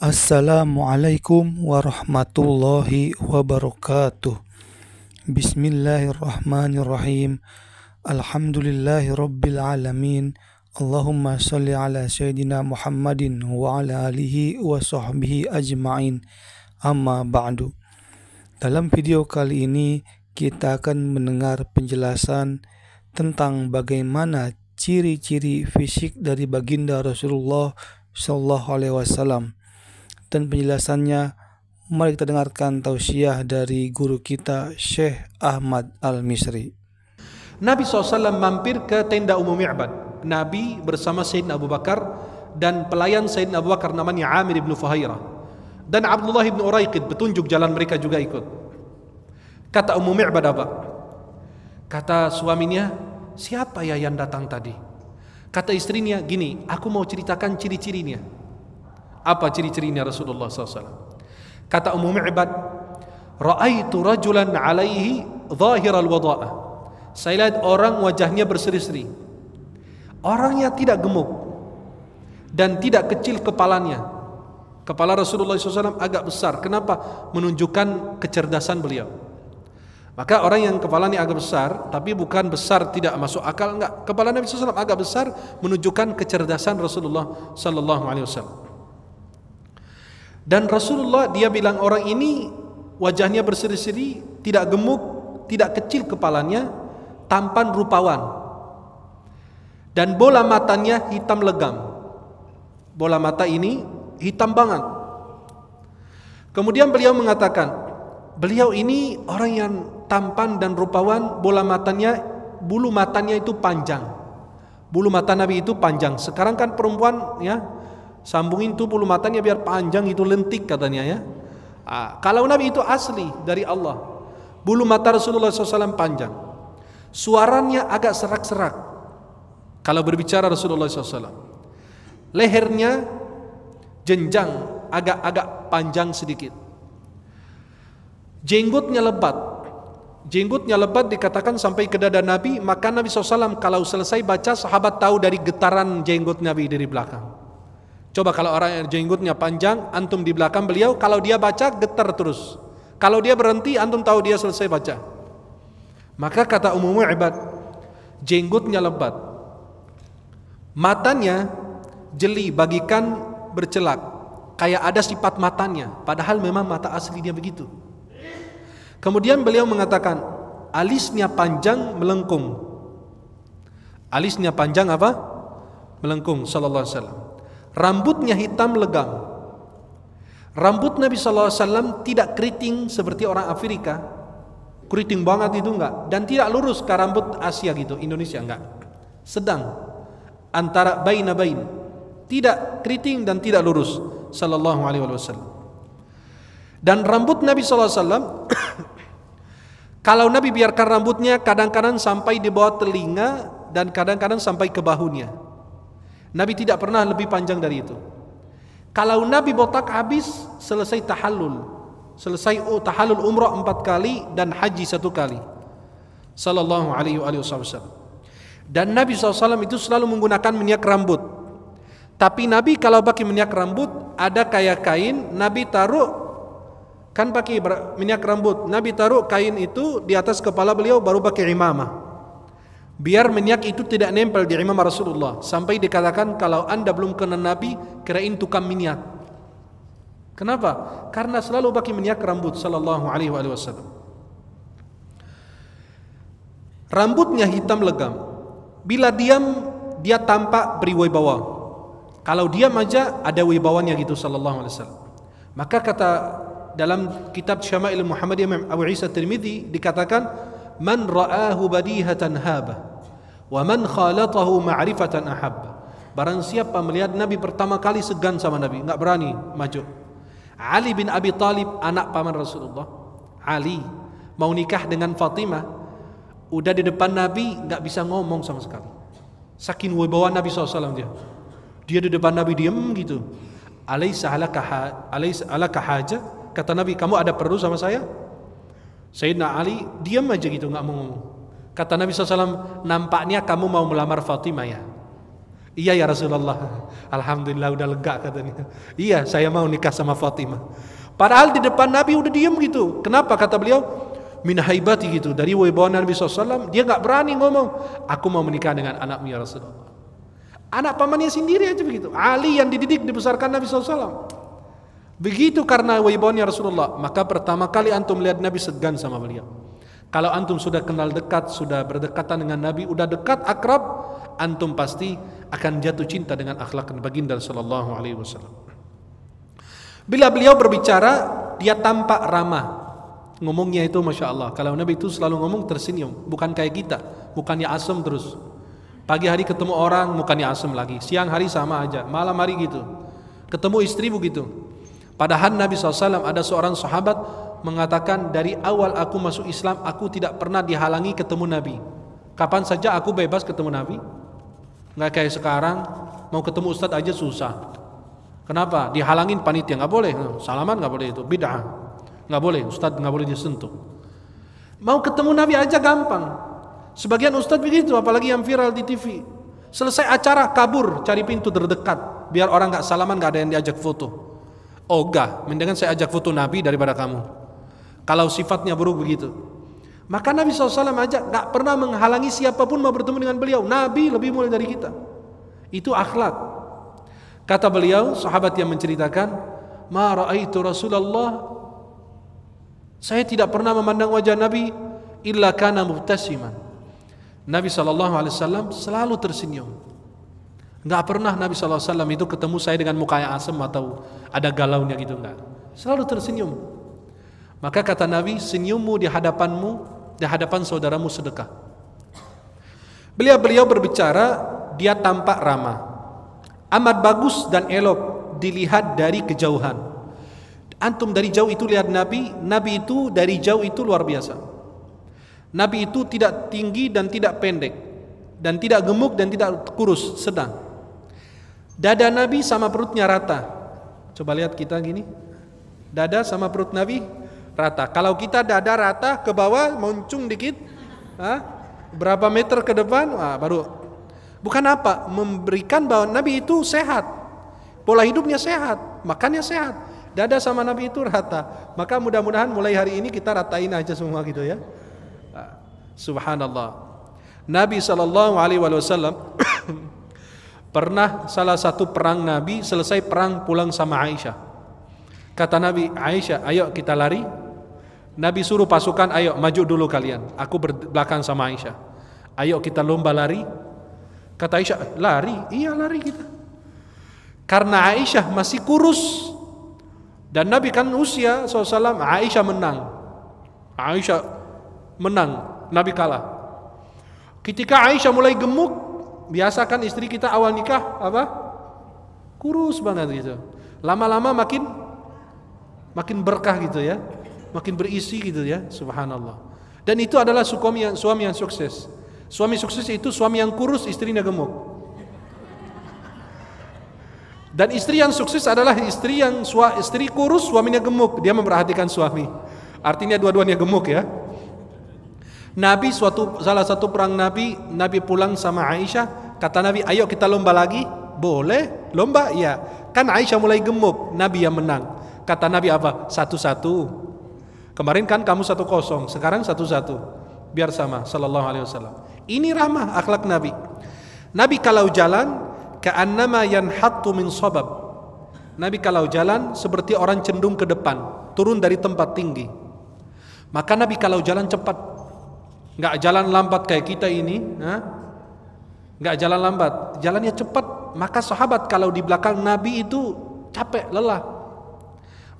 Assalamualaikum warahmatullahi wabarakatuh. Bismillahirrahmanirrahim. Alhamdulillahi rabbil alamin. Allahumma salli ala sayyidina Muhammadin wa ala alihi wa sahbihi ajma'in. Amma ba'du. Dalam video kali ini kita akan mendengar penjelasan tentang bagaimana ciri-ciri fisik dari baginda Rasulullah sallallahu alaihi wasallam. Dan penjelasannya, mari kita dengarkan tausiah dari guru kita Syekh Ahmad Al-Misri. Nabi SAW mampir ke tenda Ummu Mi'bad. Nabi bersama Sayyidina Abu Bakar dan pelayan Sayyidina Abu Bakar namanya Amir ibn Fuhairah. Dan Abdullah ibn Uraiqid, petunjuk jalan mereka juga ikut. Kata Ummu Mi'bad apa? Kata suaminya, siapa ya yang datang tadi? Kata istrinya, gini, aku mau ceritakan ciri-cirinya. Apa ciri-cirinya Rasulullah SAW? Kata Ummu Mi'bad, ra'aitu rajulan alaihi zahiral wada'ah. Saya lihat orang wajahnya berseri-seri. Orangnya tidak gemuk dan tidak kecil kepalanya. Kepala Rasulullah SAW agak besar. Kenapa? Menunjukkan kecerdasan beliau. Maka orang yang kepalanya agak besar, tapi bukan besar tidak masuk akal, enggak. Kepala Nabi SAW agak besar menunjukkan kecerdasan Rasulullah SAW. Dan Rasulullah dia bilang orang ini wajahnya berseri-seri, tidak gemuk, tidak kecil kepalanya, tampan rupawan. Dan bola matanya hitam legam. Bola mata ini hitam banget. Kemudian beliau mengatakan, beliau ini orang yang tampan dan rupawan, bola matanya, bulu matanya itu panjang. Bulu mata Nabi itu panjang. Sekarang kan perempuan ya, sambungin tuh bulu matanya biar panjang, itu lentik katanya ya. Kalau Nabi itu asli dari Allah. Bulu mata Rasulullah SAW panjang. Suaranya agak serak-serak kalau berbicara Rasulullah SAW. Lehernya jenjang, agak panjang sedikit. Jenggotnya lebat. Jenggotnya lebat dikatakan sampai ke dada Nabi. Maka Nabi SAW kalau selesai baca, sahabat tahu dari getaran jenggot Nabi dari belakang. Coba kalau orang yang jenggotnya panjang, antum di belakang beliau, kalau dia baca getar terus. Kalau dia berhenti, antum tahu dia selesai baca. Maka kata Ummu Mi'bad, jenggotnya lebat, matanya jeli bagikan bercelak, kayak ada sifat matanya, padahal memang mata asli dia begitu. Kemudian beliau mengatakan, alisnya panjang melengkung. Alisnya panjang apa? Melengkung, sallallahu alaihi wasallam. Rambutnya hitam legam. Rambut Nabi SAW tidak keriting seperti orang Afrika. Keriting banget itu enggak. Dan tidak lurus ke rambut Asia gitu, Indonesia enggak. Sedang, antara baina bain. Tidak keriting dan tidak lurus, sallallahu alaihi wasallam. Dan rambut Nabi SAW kalau Nabi biarkan rambutnya kadang-kadang sampai di bawah telinga dan kadang-kadang sampai ke bahunya. Nabi tidak pernah lebih panjang dari itu. Kalau Nabi botak habis, selesai tahallul. Selesai tahallul umrah 4 kali dan haji 1 kali. Sallallahu alaihi wasallam. Dan Nabi SAW itu selalu menggunakan minyak rambut. Tapi Nabi kalau pakai minyak rambut, ada kayak kain, Nabi taruh, kan pakai minyak rambut, Nabi taruh kain itu di atas kepala beliau baru pakai imamah. Biar minyak itu tidak nempel di imam Rasulullah. Sampai dikatakan kalau anda belum kenal Nabi, kirain tukang minyak. Kenapa? Karena selalu pakai minyak rambut, sallallahu alaihi wasallam. Rambutnya hitam legam. Bila diam, dia tampak berwibawa. Kalau diam aja ada wibawanya gitu, sallallahu alaihi wasallam. Maka kata dalam kitab Syama'il Muhammadiyah Abu Isa Tirmidzi dikatakan, man ra'ahu badihatan haba wa man khalatahu ma'rifatan ahabba. Barang siapa melihat Nabi pertama kali segan sama Nabi, enggak berani maju. Ali bin Abi Thalib, anak paman Rasulullah, Ali mau nikah dengan Fatimah, udah di depan Nabi enggak bisa ngomong sama sekali. Saking wibawa Nabi SAW dia di depan Nabi diam gitu. Alaisa alaka haja? Kata Nabi, kamu ada perlu sama saya? Sayyidina Ali diam aja gitu, nggak mau ngomong. Kata Nabi SAW, nampaknya kamu mau melamar Fatimah ya? Iya ya Rasulullah. Alhamdulillah udah lega katanya. Iya, saya mau nikah sama Fatimah. Padahal di depan Nabi udah diam gitu. Kenapa? Kata beliau, min haibati gitu. Dari wibawaan Nabi SAW, dia nggak berani ngomong, aku mau menikah dengan anakmu ya Rasulullah. Anak pamannya sendiri aja begitu. Ali yang dididik, dibesarkan Nabi SAW. Begitu karena wibawanya Rasulullah. Maka pertama kali antum lihat Nabi segan sama beliau. Kalau antum sudah kenal dekat, sudah berdekatan dengan Nabi, udah dekat, akrab, antum pasti akan jatuh cinta dengan akhlak baginda sallallahu alaihi wasallam. Bila beliau berbicara, dia tampak ramah. Ngomongnya itu Masya Allah. Kalau Nabi itu selalu ngomong tersenyum. Bukan kayak kita, bukannya asem terus. Pagi hari ketemu orang, bukannya asem lagi. Siang hari sama aja, malam hari gitu. Ketemu istri begitu. Padahal Nabi SAW ada seorang sahabat mengatakan, dari awal aku masuk Islam, aku tidak pernah dihalangi ketemu Nabi. Kapan saja aku bebas ketemu Nabi. Nggak kayak sekarang, mau ketemu Ustadz aja susah. Kenapa? Dihalangin panitia, nggak boleh. Salaman nggak boleh, itu bid'ah. Nggak boleh, Ustadz nggak boleh disentuh. Mau ketemu Nabi aja gampang. Sebagian Ustadz begitu, apalagi yang viral di TV. Selesai acara kabur, cari pintu terdekat, biar orang nggak salaman, nggak ada yang diajak foto. Oh enggak, mendingan saya ajak foto Nabi daripada kamu. Kalau sifatnya buruk begitu. Maka Nabi SAW aja gak pernah menghalangi siapapun mau bertemu dengan beliau. Nabi lebih mulia dari kita. Itu akhlak. Kata beliau, sahabat yang menceritakan, ma ra'aitu Rasulullah, saya tidak pernah memandang wajah Nabi illa kana mubtasiman. Nabi SAW selalu tersenyum. Gak pernah Nabi SAW itu ketemu saya dengan mukanya asem atau ada galaunya gitu, enggak. Selalu tersenyum. Maka kata Nabi, senyummu di hadapanmu, di hadapan saudaramu sedekah. Beliau berbicara, dia tampak ramah, amat bagus dan elok dilihat dari kejauhan. Antum dari jauh itu lihat Nabi, Nabi itu dari jauh itu luar biasa. Nabi itu tidak tinggi dan tidak pendek, dan tidak gemuk dan tidak kurus, sedang. Dada Nabi sama perutnya rata. Coba lihat kita gini, dada sama perut Nabi rata. Kalau kita dada rata ke bawah moncung dikit, berapa meter ke depan, baru. Bukan apa, memberikan bahwa Nabi itu sehat, pola hidupnya sehat, makannya sehat. Dada sama Nabi itu rata. Maka mudah-mudahan mulai hari ini kita ratain aja semua gitu ya. Subhanallah. Nabi SAW pernah salah satu perang Nabi, selesai perang pulang sama Aisyah. Kata Nabi, Aisyah, ayo kita lari. Nabi suruh pasukan, ayo maju dulu kalian, aku berbelakang sama Aisyah. Ayo kita lomba lari. Kata Aisyah, lari? Iya lari kita. Karena Aisyah masih kurus dan Nabi kan usia SAW, Aisyah menang. Aisyah menang, Nabi kalah. Ketika Aisyah mulai gemuk, biasa kan istri kita awal nikah apa? Kurus banget gitu. Lama-lama makin berkah gitu ya, makin berisi gitu ya, subhanallah. Dan itu adalah suami yang sukses. Suami sukses itu suami yang kurus, istrinya gemuk. Dan istri yang sukses adalah istri kurus, suaminya gemuk. Dia memperhatikan suami. Artinya dua-duanya gemuk ya. Nabi salah satu perang Nabi pulang sama Aisyah. Kata Nabi, ayo kita lomba lagi. Boleh, lomba? Iya. Kan Aisyah mulai gemuk, Nabi yang menang. Kata Nabi apa? 1-1. Kemarin kan kamu 1-0, sekarang 1-1. Biar sama, sallallahu alaihi wasallam. Ini ramah akhlak Nabi. Nabi kalau jalan, ka'annama yanhattu min sabab. Nabi kalau jalan seperti orang cenderung ke depan, turun dari tempat tinggi. Maka Nabi kalau jalan cepat, nggak jalan lambat kayak kita ini, nggak jalan lambat, jalannya cepat. Maka sahabat kalau di belakang Nabi itu capek, lelah.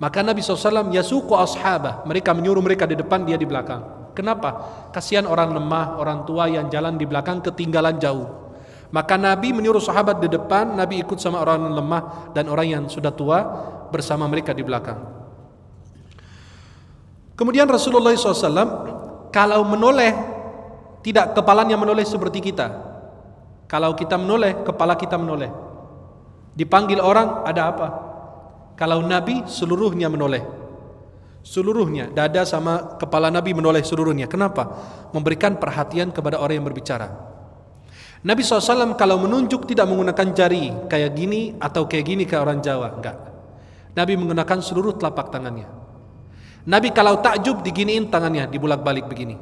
Maka Nabi SAW yasuqu ashabah, mereka menyuruh mereka di depan, dia di belakang. Kenapa? Kasihan orang lemah, orang tua yang jalan di belakang ketinggalan jauh. Maka Nabi menyuruh sahabat di depan, Nabi ikut sama orang yang lemah dan orang yang sudah tua bersama mereka di belakang. Kemudian Rasulullah SAW kalau menoleh, tidak kepalanya menoleh seperti kita. Kalau kita menoleh, kepala kita menoleh. Dipanggil orang, ada apa? Kalau Nabi seluruhnya menoleh. Seluruhnya, dada sama kepala Nabi menoleh seluruhnya. Kenapa? Memberikan perhatian kepada orang yang berbicara. Nabi SAW kalau menunjuk tidak menggunakan jari kayak gini atau kayak gini kayak orang Jawa, enggak. Nabi menggunakan seluruh telapak tangannya. Nabi kalau takjub diginiin tangannya, dibulak-balik begini.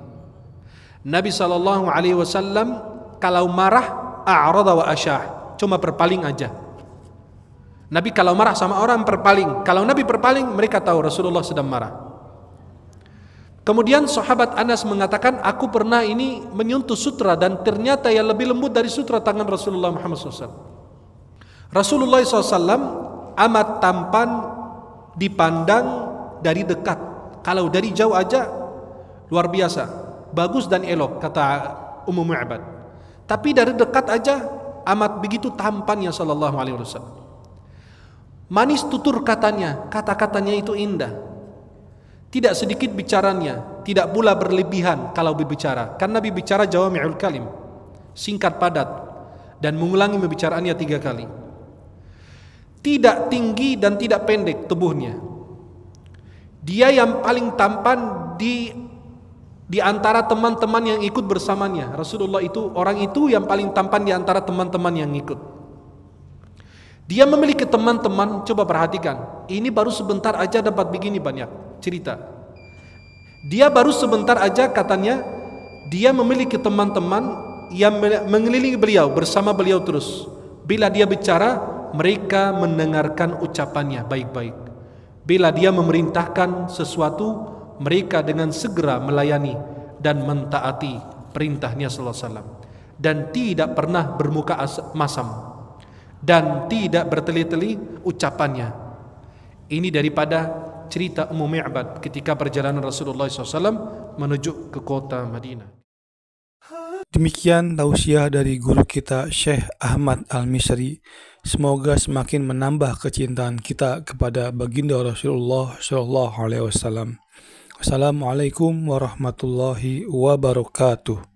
Nabi SAW kalau marah a'rada wa asyah, cuma berpaling aja. Nabi kalau marah sama orang berpaling. Kalau Nabi berpaling, mereka tahu Rasulullah sedang marah. Kemudian sahabat Anas mengatakan, aku pernah ini menyentuh sutra dan ternyata yang lebih lembut dari sutra tangan Rasulullah Muhammad SAW. Rasulullah SAW amat tampan dipandang dari dekat. Kalau dari jauh aja luar biasa, bagus dan elok, kata Ummu Mu'bad. Tapi dari dekat aja amat begitu tampannya sallallahu alaihi wasallam. Manis tutur katanya, kata-katanya itu indah. Tidak sedikit bicaranya, tidak pula berlebihan kalau berbicara. Kan Nabi bicara jawami'ul kalim, singkat padat, dan mengulangi pembicaraannya 3 kali. Tidak tinggi dan tidak pendek tubuhnya. Dia yang paling tampan di antara teman-teman yang ikut bersamanya. Rasulullah itu, orang itu yang paling tampan di antara teman-teman yang ikut. Dia memiliki teman-teman, coba perhatikan. Ini baru sebentar aja dapat begini banyak cerita. Dia baru sebentar aja katanya, dia memiliki teman-teman yang mengelilingi beliau, bersama beliau terus. Bila dia bicara, mereka mendengarkan ucapannya baik-baik. Bila dia memerintahkan sesuatu, mereka dengan segera melayani dan mentaati perintahnya sallallahu alaihi wasallam. Dan tidak pernah bermuka masam. Dan tidak berteli-teli ucapannya. Ini daripada cerita Ummu Mi'bad ketika perjalanan Rasulullah SAW menuju ke kota Madinah. Demikian tausiah dari guru kita Syekh Ahmad Al-Misri. Semoga semakin menambah kecintaan kita kepada baginda Rasulullah SAW. Wassalamualaikum warahmatullahi wabarakatuh.